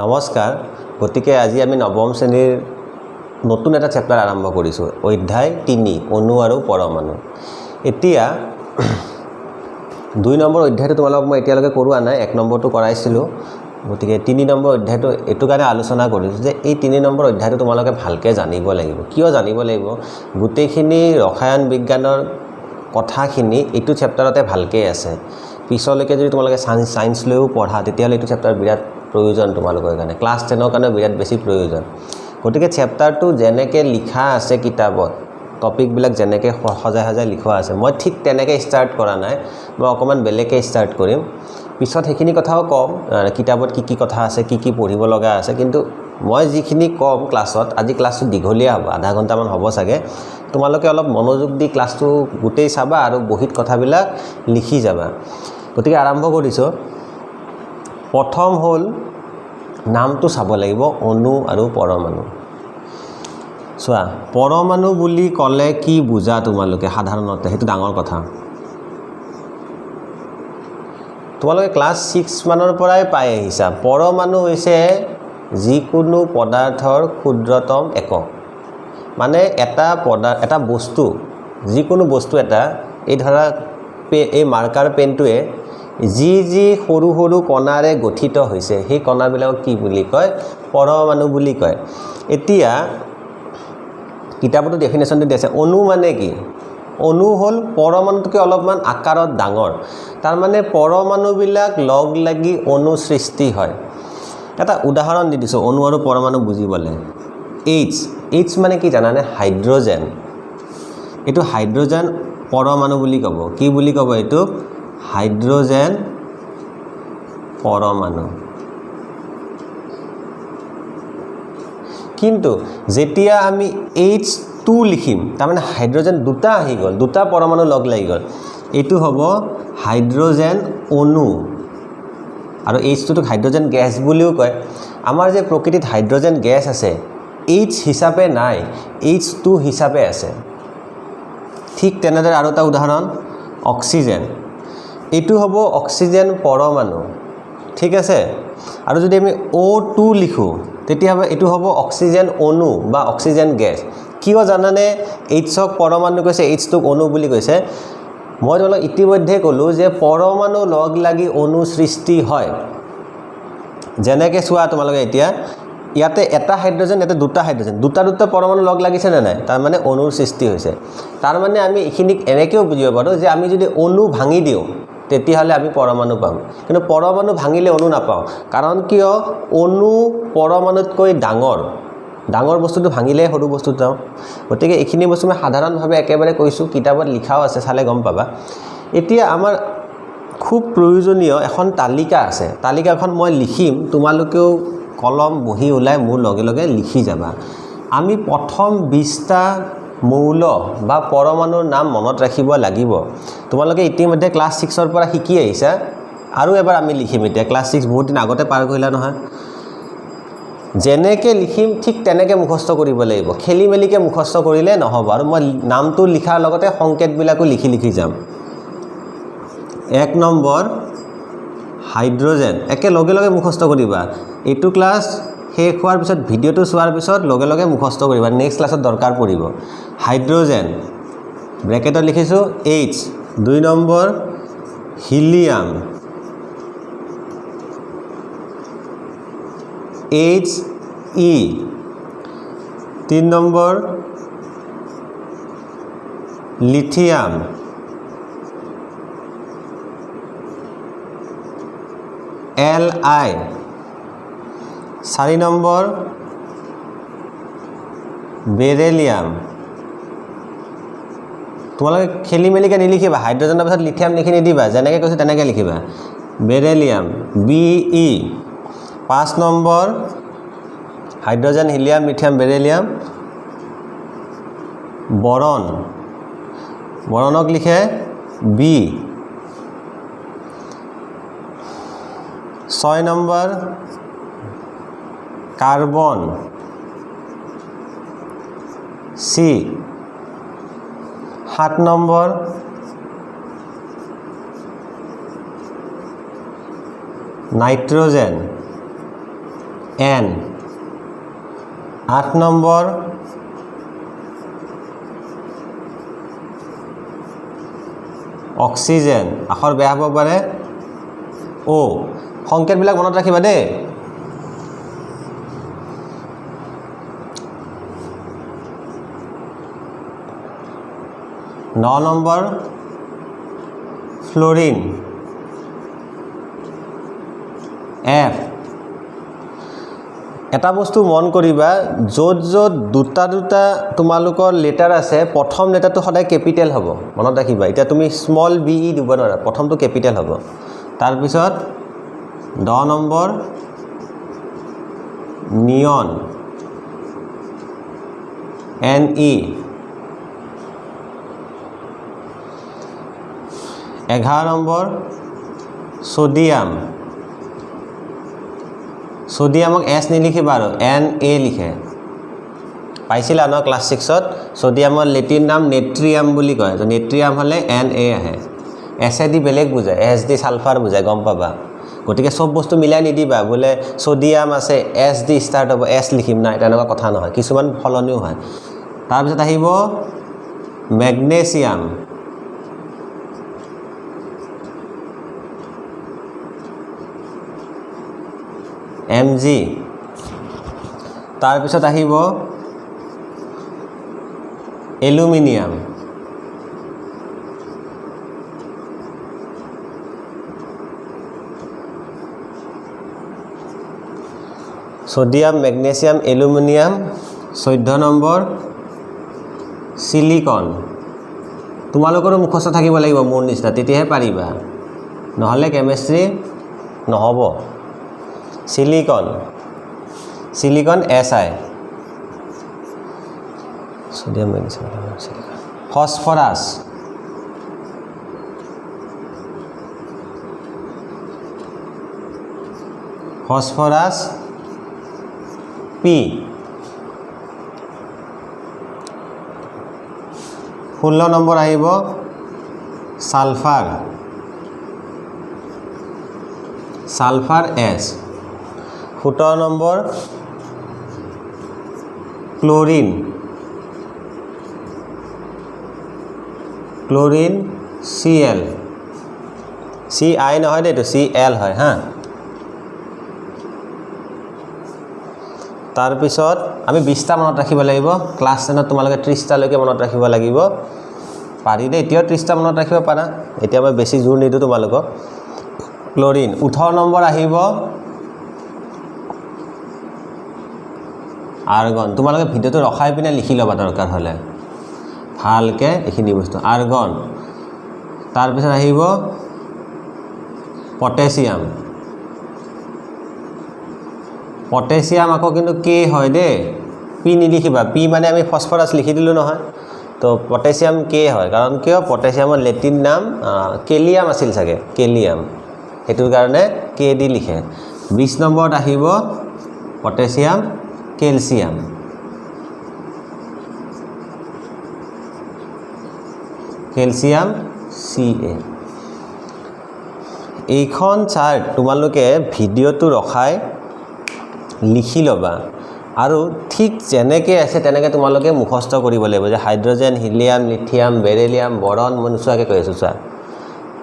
নমস্কাৰ গতিকে আজি আমি নৱম শ্ৰেণীৰ নতুন এটা চেপ্টাৰ আৰম্ভ কৰিছো অধ্যায় 3 অণু আৰু পৰমাণু এতিয়া 2 নম্বৰ অধ্যায়টো তোমালোকক মই এতিয়ালৈকে কৰোৱা নাই 1 নম্বৰটো কৰাইছিলো গতিকে 3 নম্বৰ অধ্যায়টো এটো কাৰণে আলোচনা কৰিছো যে এই 3 নম্বৰ অধ্যায়টো তোমালোকে ভালকে জানিব লাগিব কিয় জানিব লাগিব গুটেখিনি ৰসায়ন বিজ্ঞানৰ কথাখিনি এটো চেপ্টাৰতে ভালকে আছে পিছলৈকে যদি তোমালোকে সায়েন্স লৈও পঢ়া তেতিয়ালে এটো চেপ্টাৰ বিৰাট প্ৰয়োজন তোমালোকৰ কাৰণে ক্লাছ 10 ৰ কাৰণে বিৰাট বেছি প্ৰয়োজন গতিকে চেপ্টাৰটো যেনেকে লিখা আছে কিতাপত টপিক বিলাক যেনেকে সজাই সজাই লিখা আছে মই ঠিক তেনেকে ষ্টাৰ্ট কৰা নাই মই অকমান বেলেগে ষ্টাৰ্ট কৰিম পিছত হেখিনি কথাও কম কিতাপত কি কথা আছে কি পঢ়িব লগা আছে কিন্তু মই যিখিনি কম ক্লাছত আজি ক্লাছটো দীঘলীয়া হ'ব আধা ঘণ্টা মান হ'ব সাগে তোমালোকে অলপ মনোযোগ দি ক্লাছটো গুটেই চাবা আৰু বহিত কথাবিলাক লিখি যাবা গতিকে আৰম্ভ কৰিছো প্ৰথম হল নামটো চাব লাগিব অণু আৰু পৰমাণু সোৱা পৰমাণু বুলি কলে কি বুজা তোমালোকে সাধাৰণতে হেতু ডাঙৰ কথা তোমালোকে ক্লাছ 6 মানৰ পৰাই পাই আহিছা পৰমাণু হৈছে যিকোনো পদাৰ্থৰ ক্ষুদ্ৰতম একক মানে এটা বস্তু যিকোনো বস্তু এটা এই ধৰা এই মাৰ্কাৰ পেনটোৱে যি সৰু সৰু কণাৰে গঠিত হৈছে সেই কণাবিলাক কি বুলি কয় পৰমাণু বুলি কয় এতিয়া কিতাপটো ডেফিনেশনটো দিছে অণু মানে কি অণু হল পৰমাণুতকৈ অলপমান আকাৰত ডাঙৰ তাৰ মানে পৰমাণু বিলাক লগ লাগি অণু সৃষ্টি হয় এটা উদাহৰণ দি দিছো অণু আৰু পৰমাণু বুজিবলে H মানে কি জানানে হাইড্ৰোজেন এটো হাইড্ৰোজেন পৰমাণু বুলি কব কি বুলি কব এটো হাইড্ৰোজেন পৰমাণু কিন্তু যেতিয়া আমি H2 লিখিম তাৰ মানে হাইড্ৰোজেন দুটা আহি গল দুটা পৰমাণু লগ লাগি গল এটো হ'ব হাইড্ৰোজেন অণু আৰু H2 টো হাইড্ৰোজেন গ্যাস বুলিও কয় আমাৰ যে প্ৰকৃতিত হাইড্ৰোজেন গ্যাস আছে H হিচাপে নাই H2 হিচাপে আছে ঠিক তেনেদৰে আৰু এটা উদাহৰণ অক্সিজেন এটো হ'ব অক্সিজেন পৰমাণু ঠিক আছে আৰু যদি আমি O2 লিখো তেতিয়া এটো হ'ব অক্সিজেন অণু বা অক্সিজেন গ্যাস কিয় জানানে H ক পৰমাণু কৈছে H2 ক অণু বুলি কৈছে মই তোমাক ইতিমধ্যে কলো যে পৰমাণু লগ লাগি অণু সৃষ্টি হয় যেনেকে সোৱা তোমালোকে এতিয়া ইয়াতে এটা হাইড্ৰোজেন এটা দুটা হাইড্ৰোজেন দুটা পৰমাণু লগ লাগিছে না নাই তাৰ মানে অণুৰ সৃষ্টি হৈছে তাৰ মানে আমি এখিনিক এনেকেও বুজিব পাৰো যে আমি যদি অণু ভাঙি দিও তেতিয়াহলে আমি পৰমাণু পাম কিন্তু পৰমাণু ভাঙিলে অণু নাপাও কাৰণ কিয় অণু পৰমাণুতকৈ ডাঙৰ বস্তুটো ভাঙিলে সৰু বস্তুটো পাও গতিকে এখিনি বস্তু মই সাধাৰণভাৱে একেবাৰে কৈছো কিতাপত লিখাও আছে চালে গম পাবা এতিয়া আমাৰ খুব প্ৰয়োজনীয় এখন তালিকা আছে তালিকাখন মই লিখিম তোমালোকেও কলম বহি উলাই মোৰ লগে লগে লিখি যাবা আমি প্ৰথম 20টা মৌল বা পৰমাণুৰ নাম মনত ৰাখিব লাগিব তোমালোকে ইতিমধ্যে ক্লাছ 6 ৰ পৰা শিকি আহিছা আৰু এবাৰ আমি লিখিম এতিয়া ক্লাছ 6 বহুত দিন আগতে পাৰ কৰিলা নহয় যেনেকে লিখিম ঠিক তেনেকে মুখস্থ কৰিব লাগিব খেলি মেলিকে মুখস্থ কৰিলে নহব আৰু মই নামটো লিখাৰ লগতে সংকেতবিলাকো লিখি যাম 1 নম্বৰ হাইড্ৰোজেন একে লগে লগে মুখস্থ কৰিবা এটো ক্লাছ শেষ হোৱাৰ পিছত ভিডিওটো চোৱাৰ পিছত লগে লগে মুখস্থ কৰিবা নেক্সট ক্লাছত দৰকাৰ পৰিব হাইড্ৰোজেন ব্ৰেকেটত লিখিছো H 2 number helium HE 3 number lithium Li 4 number beryllium তোমালোকে খেলি মেলিকে নিলিখিবা হাইড্ৰোজেনৰ পাছত লিথিয়াম লিখি নিদিবা যেনেকৈ কৈছে তেনেকৈ লিখিবা beryllium Be 5 number hydrogen helium lithium beryllium বৰণক লিখে B 6 number carbon C 7 number nitrogen N 8 number oxygen আখৰ বেয়া হ'ব পাৰে O সংকেতবিলাক মনত ৰাখিবা দেই ন নম্বৰ ফ্লোৰিন F এটা বস্তু মন কৰিবা য'ত য'ত দুটা দুটা তোমালোকৰ লেটাৰ আছে প্ৰথম লেটাৰটো সদায় কেপিটেল হ'ব মনত ৰাখিবা এতিয়া তুমি স্মল বি ই দিব নোৱাৰা প্ৰথমটো কেপিটেল হ'ব তাৰ পিছত 10 number neon N E 11 number sodium সোডিয়ামক S নিলিখিবা আৰু N A লিখে পাইছিলা ন ক্লাস 6 ত সোডিয়ামৰ লেটিন নাম নেট্ৰিয়াম বুলি কয় তো নেট্ৰিয়াম হলে N A আহে S দি বেলেগ বুজায় S দি সালফাৰ বুজায় গম পাবা গটিকে সব বস্তু মিলাই নিদিবা বলে সোডিয়াম আছে S দি স্টার্ট হ'ব S লিখিম না এটা এনেকুৱা কথা নহয় কিছুমান ফলনিও হয় তাৰ পিছত আহিব ম্যাগনেসিয়াম Mg তাৰ পিছত আহিব এলুমিনিয়াম সোডিয়াম ম্যাগনেসিয়াম এলুমিনিয়াম 14 নম্বৰ সিলিকন তোমালোকৰ মুখস্থ থাকিব লাগিব মোৰ নিচিনা তেতিয়াহে পাৰিবা নহলে কেমিষ্ট্ৰি নহব silicon silicon Si sodium magnesium silicon phosphorus phosphorus P 16 number আহিব sulphur sulphur S 17 number chlorine chlorine Cl Ci নহয় দেটো Cl হয় হা তাৰ পিছত আমি 20টা মনত ৰাখিব লাগিব ক্লাস 10 ত তোমালোকে 30টা লৈকে মনত ৰাখিব লাগিব পাৰি দে এতিয়া 30টা মনত ৰাখিব পাৰা এতিয়া মই বেছি জোৰ নিদু তোমালোকক ক্লোৰিন 18 নম্বৰ আহিব আৰ্গন তোমালোকে ভিডিওটো ৰখাই পিনে লিখি লবা দৰকাৰ হলে ভালকে এখিনি বস্তু আৰ্গন তাৰ পিছত আহিব পটাছিয়াম পটাছিয়াম আকৌ কিন্তু কে হয় দে পি নিলিখিবা পি মানে আমি ফসফরাস লিখি দিলো নহয় তো পটাছিয়াম কে হয় কাৰণ কিয় পটাছিয়ামৰ লেটিন নাম কেলিয়াম আছিল চাগে কেলিয়াম হেতুৰ কাৰণে কে দি লিখে 20 নম্বৰত আহিব পটাছিয়াম ক্যালসিয়াম ক্যালসিয়াম Ca এইখন চাৰ্ট তোমালোকে ভিডিওটো ৰখাই লিখি লবা আৰু ঠিক যেনেকৈ আছে তেনেকৈ তোমালোকে মুখস্থ কৰিব লাগিব যে hydrogen helium lithium beryllium boron মনুষ্যকে কৈ আছো চা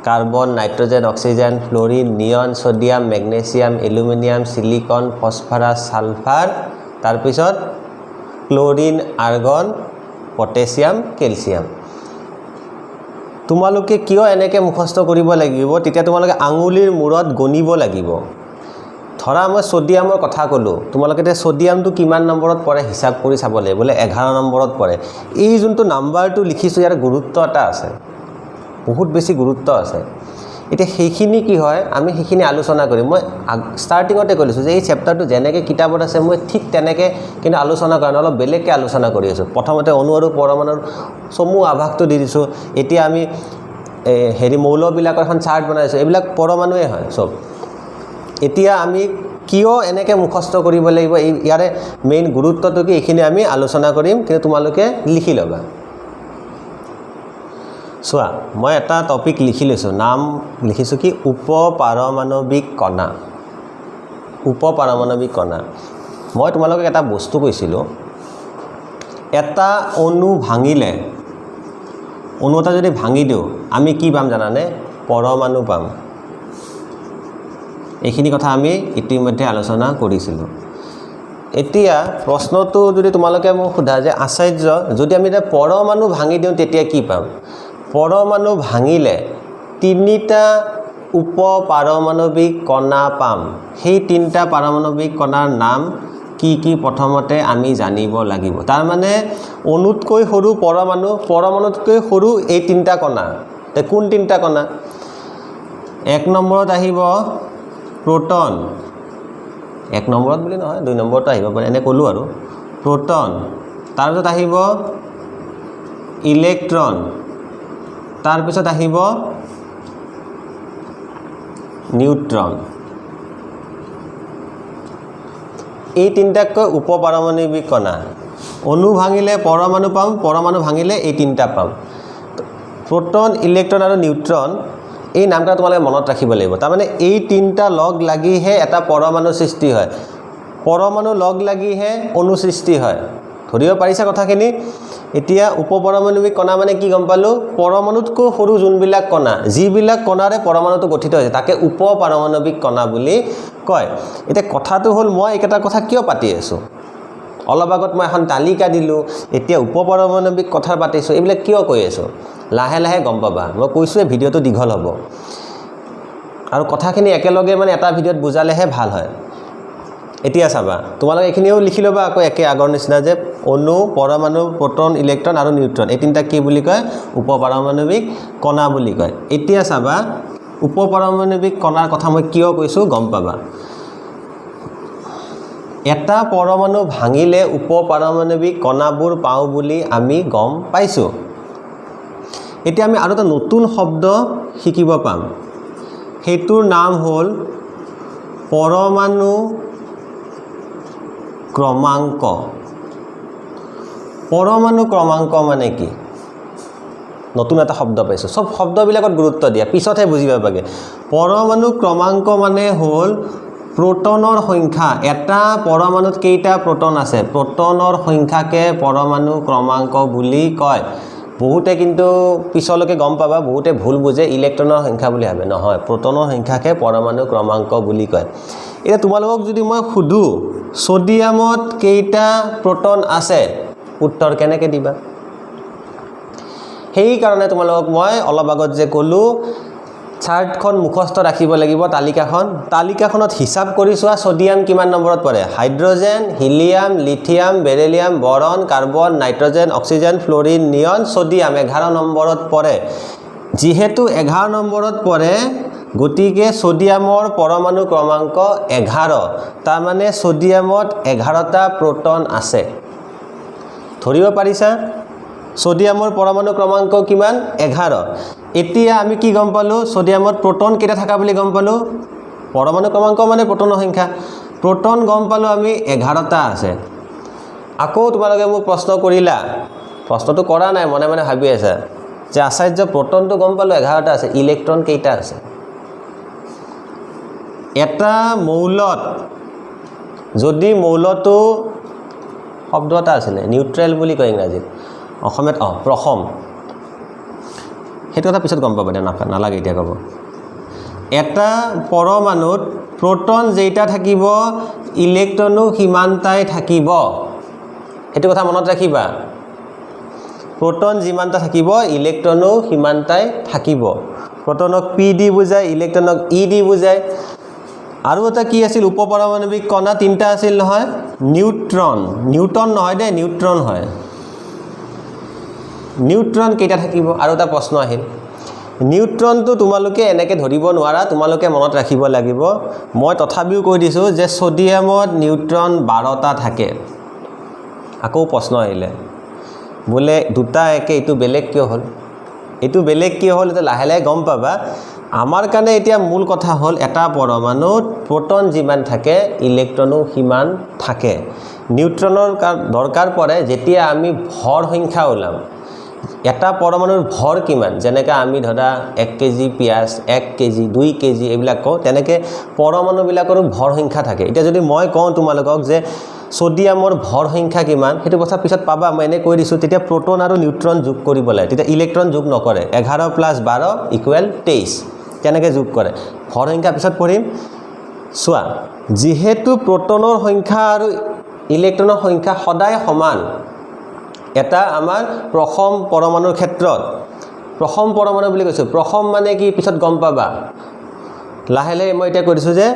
carbon nitrogen oxygen fluorine neon sodium magnesium aluminium silicon phosphorus sulphur তার পিছত ক্লোরিন আর্গন পটাছিয়াম ক্যালসিয়াম তোমালোকে কিয় এনেকৈ মুখস্থ কৰিব লাগিব তেতিয়া তোমালোকে আঙুলিৰ মূৰত গণিব লাগিব ধৰা মই সোডিয়ামৰ কথা কলো তোমালোকে তে সোডিয়ামটো কিমান নম্বৰত পৰে হিসাব কৰি চাব লাগিব বলে 11 নম্বৰত পৰে এই যোনটো নাম্বাৰটো লিখিছো ইয়াৰ গুৰুত্ব এটা আছে বহুত বেছি গুৰুত্ব আছে এটা সেইখিনি কি হয় আমি সেইখিনি আলোচনা কৰিম মই স্টাৰ্টিংতে কৈছো যে এই চ্যাপ্টাৰটো যেনেকৈ কিতাপত আছে মই ঠিক তেনেকৈ কিন্তু আলোচনা কৰা অলপ বেলেগকৈ আলোচনা কৰি আছো প্ৰথমতে অণু আৰু পৰমাণুৰ সমূহ আভাসটো দি দিছো এতিয়া আমি হেৰি মৌলবিলাকৰ এখন চাৰ্ট বনাইছো এইবিলাক পৰমাণুৱে হয় সব এতিয়া আমি কিয় এনেকৈ মুখস্থ কৰিব লাগিব এই ইয়াৰে মেইন গুৰুত্বটো কি এইখিনি আমি আলোচনা কৰিম কিন্তু তোমালোকে লিখি লবা সোয়া মই এটা টপিক লিখি লৈছো নাম লিখিছো কি উপপাৰমাণৱিক কণা উপপাৰমাণৱিক কণা মই তোমালোকক এটা বস্তু কৈছিলোঁ এটা অণু ভাঙিলে অণু এটা যদি ভাঙি দিওঁ আমি কি পাম জানানে পৰমাণু পাম এইখিনি কথা আমি ইতিমধ্যে আলোচনা কৰিছিলোঁ এতিয়া প্ৰশ্নটো যদি তোমালোকে মোক সোধা যে আচাৰ্য যদি আমি এটা পৰমাণু ভাঙি দিওঁ তেতিয়া কি পাম পৰমাণু ভাঙিলে তিনিটা উপপাৰমাণৱিক কণা পাম সেই তিনিটা পাৰমাণৱিক কণাৰ নাম কি কি প্ৰথমতে আমি জানিব লাগিব তাৰ মানে অণুতকৈ সৰু পৰমাণু পৰমাণুতকৈ সৰু এই তিনিটা কণা তে কোন তিনিটা কণা এক নম্বৰত আহিব প্ৰোটন এক নম্বৰত বুলি নহয় দুই নম্বৰত আহিব পাৰে এনে ক'লো আৰু প্ৰোটন তাৰ পিছত আহিব ইলেক্ট্ৰন তাৰ পিছত আহিব নিউট্ৰন এই তিনিটাকৈ উপপাৰমাণৱিক কণা অণু ভাঙিলে পৰমাণু পাম পৰমাণু ভাঙিলে এই তিনিটা পাম প্ৰোটন ইলেক্ট্ৰন আৰু নিউট্ৰন এই নামটা তোমালোকে মনত ৰাখিব লাগিব তাৰ মানে এই তিনিটা লগ লাগিহে এটা পৰমাণু সৃষ্টি হয় পৰমাণু লগ লাগিহে অণু সৃষ্টি হয় ধৰিব পাৰিছা কথাখিনি এতিয়া উপপাৰমাণৱিক কণা মানে কি গম পালো পৰমাণুতকৈ সৰু যোনবিলাক কণা যিবিলাক কণাৰে পৰমাণুটো গঠিত হৈছে তাকে উপপাৰমাণৱিক কণা বুলি কয় এতিয়া কথাটো হ'ল মই এইকেইটা কথা কিয় পাতি আছো অলপ আগত মই এখন তালিকা দিলো এতিয়া উপপাৰমাণৱিক কথা পাতিছো এইবিলাক কিয় কৈ আছো লাহে লাহে গম পাবা মই কৈছো এই ভিডিওটো দীঘল হ'ব আৰু কথাখিনি একেলগে মানে এটা ভিডিওত বুজালেহে ভাল হয় এতিয়া চাবা তোমালোকে এখিনিও লিখি লবা আকৌ একে আগৰ নিচিনা যে অণু পৰমাণু প্ৰোটন ইলেক্ট্ৰন আৰু নিউট্ৰন এই তিনিটা কি বুলি কয় উপপাৰমাণৱিক কণা বুলি কয় এতিয়া চাবা উপপাৰমাণৱিক কণাৰ কথা মই কিয় কৈছো গম পাবা এটা পৰমাণু ভাঙিলে উপপাৰমাণৱিক কণাবোৰ পাও বুলি আমি গম পাইছো এতিয়া আমি আৰু এটা নতুন শব্দ শিকিব পাম হেতুৰ নাম হ'ল পৰমাণু ক্ৰমাঙ্ক পৰমাণু ক্ৰমাঙ্ক মানে কি নতুন এটা শব্দ পাইছো সব শব্দবিলাকত গুৰুত্ব দিয়া পিছতহে বুজিব পাগে পৰমাণু ক্ৰমাঙ্ক মানে হ'ল প্ৰোটনৰ সংখ্যা এটা পৰমাণুত কেইটা প্ৰোটন আছে প্ৰোটনৰ সংখ্যাকে পৰমাণু ক্ৰমাঙ্ক বুলি কয় বহুতে কিন্তু পিছলৈকে গম পাবা বহুতে ভুল বুজে ইলেক্ট্ৰনৰ সংখ্যা বুলি ভাবে নহয় প্ৰোটনৰ সংখ্যাকে পৰমাণু ক্ৰমাঙ্ক বুলি কয় এটা তোমালোকক যদি মই খুদু সোডিয়ামত কেইটা প্ৰোটন আছে উত্তৰ কেনেকৈ দিবা সেই কাৰণে তোমালোকক মই অলপ আগত যে ক'লো চাৰ্টখন মুখস্থ ৰাখিব লাগিব তালিকাখনত হিচাপ কৰি চোৱা সোডিয়াম কিমান নম্বৰত পৰে hydrogen helium lithium beryllium boron carbon nitrogen oxygen fluorine neon sodium 11 নম্বৰত পৰে যেহেতু 11 নম্বৰত পৰে গতিকে সোডিয়ামৰ পৰমাণু ক্ৰমাঙ্ক 11 তাৰ মানে সোডিয়ামত 11টা প্ৰোটন আছে ধৰিব পাৰিছা সোডিয়ামৰ পৰমাণু ক্ৰমাঙ্ক কিমান 11 এতিয়া আমি কি গম পালো সোডিয়ামত প্ৰোটন কেইটা থাকা বুলি গম পালো পৰমাণু ক্ৰমাঙ্ক মানে প্ৰোটনৰ সংখ্যা প্ৰোটন গম পালো আমি 11টা আছে আকৌ তোমালোকে মোক প্ৰশ্ন কৰিলা প্ৰশ্নটো কৰা নাই মনে মনে ভাবি আছে যে আচাৰ্য প্ৰোটনটো গম পালো 11টা আছে ইলেক্ট্ৰন কেইটা আছে এটা মৌলত যদি মৌলটো শব্দ এটা আছে নিউট্ৰেল বুলি কয় ইংৰাজীত অসমত প্ৰথম হেতু এটা পিছত গম পাবা নালাগে এতিয়া ক'ব এটা পৰমাণুত প্ৰোটন যেইটা থাকিব ইলেক্ট্ৰনো সিমানটাই থাকিব হেতু কথা মনত ৰাখিবা প্ৰোটন যিমানটা থাকিব ইলেক্ট্ৰনো সিমানটাই থাকিব প্ৰোটনক পি দি বুজায় ইলেক্ট্ৰনক ই দি বুজায় আৰু এটা কি আছিল উপপাৰমাণৱিক কণা তিনটা আছিল নহয় নিউট্ৰন নহয় দে নিউট্ৰন হয় নিউট্ৰন কেইটা থাকিব আৰু এটা প্ৰশ্ন আহিল নিউট্ৰনটো তোমালোকে এনেকৈ ধৰিব নোৱাৰা তোমালোকে মনত ৰাখিব লাগিব মই তথাপিও কৈ দিছো যে সোডিয়ামত নিউট্ৰন 12টা থাকে আকৌ প্ৰশ্ন আহিলে বলে দুটা একে এটো বেলেগ কিয় হল এটো বেলেগ কিয় হল এটা লাহে লাহে গম পাবা আমাৰ কাৰণে এতিয়া মূল কথা হল এটা পৰমাণুত প্ৰোটন যিমান থাকে ইলেক্ট্ৰনো সিমান থাকে নিউট্ৰনৰ দৰকাৰ পৰে যেতিয়া আমি ভৰ সংখ্যা ওলাম এটা পৰমাণুৰ ভৰ কিমান যেনেকৈ আমি ধৰা 1 কেজি পিয়াজ 1 কেজি 2 কেজি এইবিলাক কওঁ তেনেকৈ পৰমাণুবিলাকৰো ভৰ সংখ্যা থাকে এতিয়া যদি মই কওঁ তোমালোকক যে সোডিয়ামৰ ভৰ সংখ্যা কিমান সেইটো কথা পিছত পাবা মই এনে কৈ দিছো তেতিয়া প্ৰোটন আৰু নিউট্ৰন যোগ কৰিব লাগে তেতিয়া ইলেক্ট্ৰন যোগ নকৰে 11 + 12 = 23 তেনেকৈ যোগ কৰে ভৰ সংখ্যা পিছত পঢ়িম চোৱা যেহেতু প্ৰোটনৰ সংখ্যা আৰু ইলেক্ট্ৰনৰ সংখ্যা সদায় সমান এটা আমাৰ প্ৰথম পৰমাণুৰ ক্ষেত্ৰত প্ৰথম পৰমাণু বুলি কৈছো প্ৰথম মানে কি পিছত গম পাবা লাহে লাহে মই এটা কৰিছো যে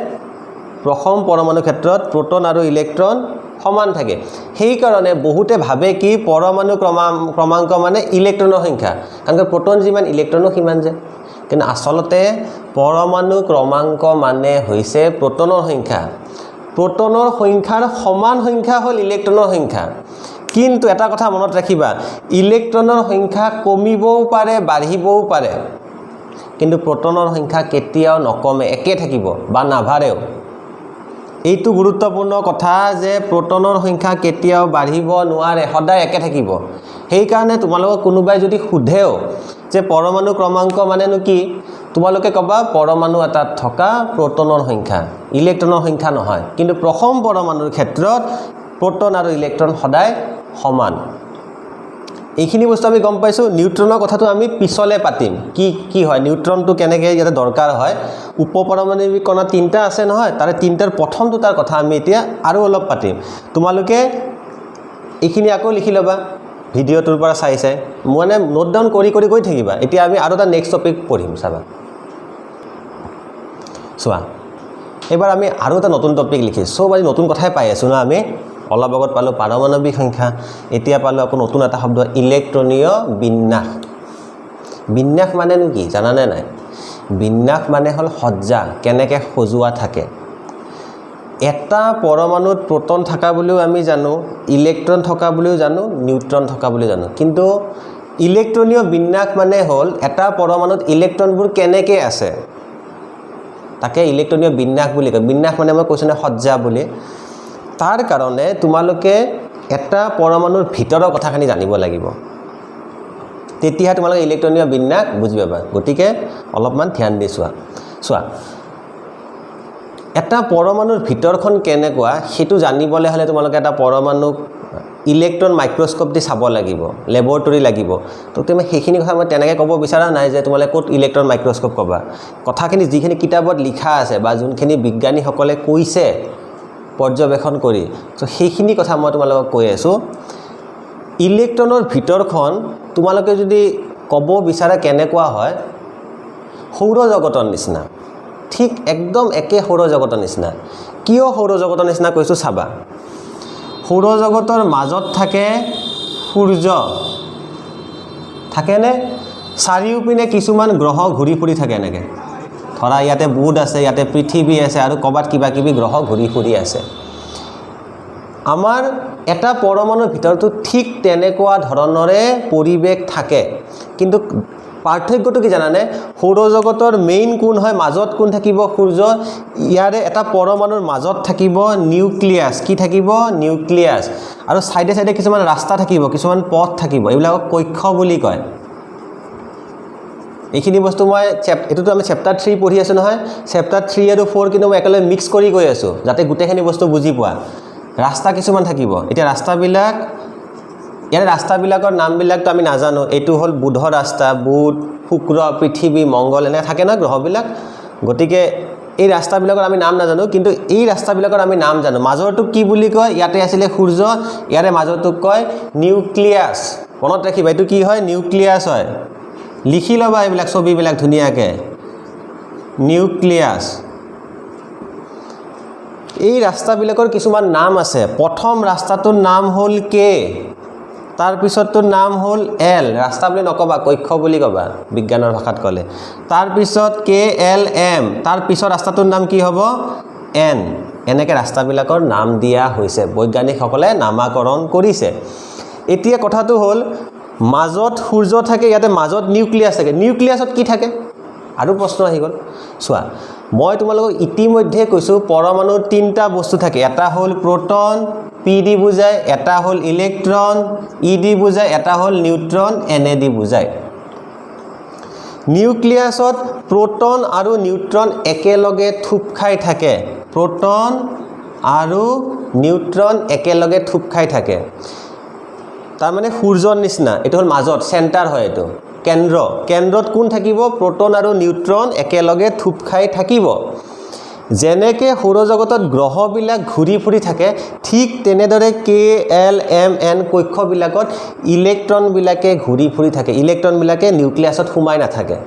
প্ৰথম পৰমাণুৰ ক্ষেত্ৰত প্ৰোটন আৰু ইলেক্ট্ৰন সমান থাকে সেই কাৰণে বহুতে ভাবে কি পৰমাণু ক্ৰমাঙ্ক মানে ইলেক্ট্ৰনৰ সংখ্যা কাৰণ প্ৰোটন যিমান ইলেক্ট্ৰনো সিমান যে কিন্তু আসলতে পৰমাণু ক্ৰমাঙ্ক মানে হৈছে প্ৰোটনৰ সংখ্যা প্ৰোটনৰ সংখ্যাৰ সমান সংখ্যা হ'ল ইলেক্ট্ৰনৰ সংখ্যা কিন্তু এটা কথা মনত ৰাখিবা ইলেক্ট্ৰনৰ সংখ্যা কমিবও পাৰে বাঢ়িবও পাৰে কিন্তু প্ৰোটনৰ সংখ্যা কেতিয়াও নকমে একে থাকিব বা নাভাৰেও এইটো গুৰুত্বপূৰ্ণ কথা যে প্ৰোটনৰ সংখ্যা কেতিয়াও বাঢ়িব নোৱাৰে সদায় একে থাকিব সেই কাৰণে তোমালোকক কোনোবাই যদি সুধেও যে পৰমাণু ক্ৰমাঙ্ক মানেনো কি তোমালোকে কবা পৰমাণু এটাত থকা প্ৰোটনৰ সংখ্যা ইলেক্ট্ৰনৰ সংখ্যা নহয় কিন্তু প্ৰথম পৰমাণুৰ ক্ষেত্ৰত প্ৰোটন আৰু ইলেক্ট্ৰন সদায় সমান এইখিনি বস্তু আমি গম পাইছো নিউট্ৰনৰ কথাটো আমি পিছলে পাতিম কি হয় নিউট্ৰনটো কেনেকৈ ইয়াতে দৰকাৰ হয় উপপৰমাণৱিক কণা তিনটা আছে নহয় তাৰে তিনটাৰ প্ৰথম দুটাৰ কথা আমি এতিয়া আৰু অলপ পাতিম তোমালোকে এইখিনি আকৌ লিখি লবা ভিডিঅ'টোৰ পৰা চাই মানে নোট ডাউন কৰি গৈ থাকিবা এতিয়া আমি আৰু এটা নেক্সট টপিক পঢ়িম চাবা চোৱা এবাৰ আমি আৰু এটা নতুন টপিক লিখিছো সব আজি নতুন কথাই পাই আছো না আমি অলপ আগত পালো পাৰমাণৱিক সংখ্যা এতিয়া পালো আকৌ নতুন এটা শব্দ ইলেক্ট্ৰনীয় বিন্যাস বিন্যাস মানে কি জানানে নাই বিন্যাস মানে হল সজ্জা কেনেকৈ সজোৱা থাকে এটা পৰমাণুত প্ৰোটন থকা বুলিও আমি জানো ইলেক্ট্ৰন থকা বুলিও জানো নিউট্ৰন থকা বুলি জানো কিন্তু ইলেক্ট্ৰনীয় বিন্যাস মানে হল এটা পৰমাণুত ইলেক্ট্ৰনবোৰ কেনেকৈ আছে তাকে ইলেক্ট্ৰনীয় বিন্যাস বুলি কয় বিন্যাস মানে মই কৈছো না সজ্জা বুলি তাৰ কাৰণে তোমালোকে এটা পৰমাণুৰ ভিতৰৰ কথাখিনি জানিব লাগিব তেতিয়া তোমালোকে ইলেক্ট্ৰনীয় বিন্যাস বুজি পাবা গতিকে অলপমান ধ্যান দি চোৱা এটা পৰমাণুৰ ভিতৰখন কেনেকুৱা হেতু জানিবলৈ হলে তোমালোকে এটা পৰমাণুক ইলেক্ট্ৰন মাইক্ৰোস্কোপ দি চাব লাগিব ল্যাবৰেটৰী লাগিব তো তুমি সেইখিনি কথা মই তেনেকৈ ক'ব বিচৰা নাই যে তোমালোকে ক'ত ইলেক্ট্ৰন মাইক্ৰোস্কোপ ক'বা কথাখিনি যিখিনি কিতাপত লিখা আছে বা যোনখিনি বিজ্ঞানীসকলে কৈছে পৰ্যবেক্ষণ কৰি তো সেইখিনি কথা মই তোমালোকক কৈ আছো ইলেক্ট্ৰনৰ ভিতৰখন তোমালোকে যদি ক'ব বিচাৰা কেনেকুৱা হয় সৌৰজগতৰ নিচিনা ঠিক একদম একে সৌৰজগতৰ নিচিনা কিয় সৌৰজগতৰ নিচিনা কৈছো চাবা সৌৰজগতৰ মাজত থাকে সূৰ্য থাকেনে চাৰিওপিনে কিছুমান গ্ৰহ ঘূৰি ফুৰি থাকে এনেকে ধৰা ইয়াতে বুধ আছে ইয়াতে পৃথিৱী আছে আৰু কবাত কিবা কিবি গ্ৰহ ঘূৰি ফুৰি আছে আমাৰ এটা পৰমাণুৰ ভিতৰতো ঠিক তেনেকুৱা ধৰণৰে পৰিৱেশ থাকে কিন্তু পাৰ্থক্যটো কি জানানে সৌৰজগতৰ মেইন কোন হয় মাজত কোন থাকিব সূৰ্য ইয়াৰে এটা পৰমাণুৰ মাজত থাকিব নিউক্লিয়াছ কি থাকিব নিউক্লিয়াছ আৰু সাইডে সাইডে কিছুমান ৰাস্তা থাকিব কিছুমান পথ থাকিব এইবিলাক কক্ষ বুলি কয় এইখিনি বস্তু মই এটোটো আমি চ্যাপ্টাৰ 3 পঢ়ি আছো নহয় চ্যাপ্টাৰ 3 আৰু 4 কিন্তু মই একেলগে মিক্স কৰি গৈ আছো যাতে গুটেখিনি বস্তু বুজি পোৱা ৰাস্তা কিছুমান থাকিব এতিয়া ৰাস্তাবিলাক ইয়াৰ ৰাস্তাবিলাকৰ নামবিলাকটো আমি নাজানো এটো হল বুধৰ ৰাস্তা বুধ শুক্ৰ পৃথিৱী মংগল এনে থাকে না গ্ৰহবিলাক গতিকে এই ৰাস্তাবিলাকৰ আমি নাম নাজানো কিন্তু এই ৰাস্তাবিলাকৰ আমি নাম জানো মাজৰটো কি বুলি কয় ইয়াতে আছিল সূৰ্য ইয়াৰে মাজৰটো কয় নিউক্লিয়াছ মনত ৰাখিবা এটো কি হয় নিউক্লিয়াছ হয় লিখি লবা এইবিলাক ছবিবিলাক ধুনিয়াকে নিউক্লিয়াছ এই ৰাস্তাবিলাকৰ কিছুমান নাম আছে প্ৰথম ৰাস্তাটোৰ নাম হল কে তাৰ পিছতটোৰ নাম হল এল ৰাস্তা বুলি নকবা কক্ষ বুলি কবা বিজ্ঞানৰ ভাষাত কলে তাৰ পিছত কে এল এম তাৰ পিছত ৰাস্তাটোৰ নাম কি হ'ব এন এনেকে ৰাস্তাবিলাকৰ নাম দিয়া হৈছে বৈজ্ঞানিকসকলে নামাকৰণ কৰিছে এতিয়া কথাটো হল মাজত সূৰ্য থাকে ইয়াতে মাজত নিউক্লিয়াছ থাকে নিউক্লিয়াছত কি থাকে আৰু প্ৰশ্ন আহি গল চোৱা মই তোমালোকক ইতিমধ্যে কৈছো পৰমাণুৰ তিনটা বস্তু থাকে এটা হল প্ৰোটন পি দি বুজায়, এটা হ'ল ইলেক্ট্ৰন, ই দি বুজায়, এটা হ'ল নিউট্ৰন, এন দি বুজায়। নিউক্লিয়াছত প্ৰোটন আৰু নিউট্ৰন একেলগে থুপ খাই থাকে। প্ৰোটন আৰু নিউট্ৰন একেলগে থুপ খাই থাকে। তাৰ মানে সূৰ্যৰ নিচিনা, এইটো হ'ল মাজত চেণ্টাৰ হয়, এইটো কেন্দ্ৰ। কেন্দ্ৰত কোন থাকিব? প্ৰোটন আৰু নিউট্ৰন একেলগে থুপ খাই থাকিব। যেনেকৈ সৌৰজগতত গ্ৰহবিলাক ঘূৰি ফুৰি থাকে, ঠিক তেনেদৰে কে এল এম এন কক্ষবিলাকত ইলেক্ট্ৰনবিলাকে ঘূৰি ফুৰি থাকে। ইলেক্ট্ৰনবিলাকে নিউক্লিয়াছত সোমাই নাথাকে।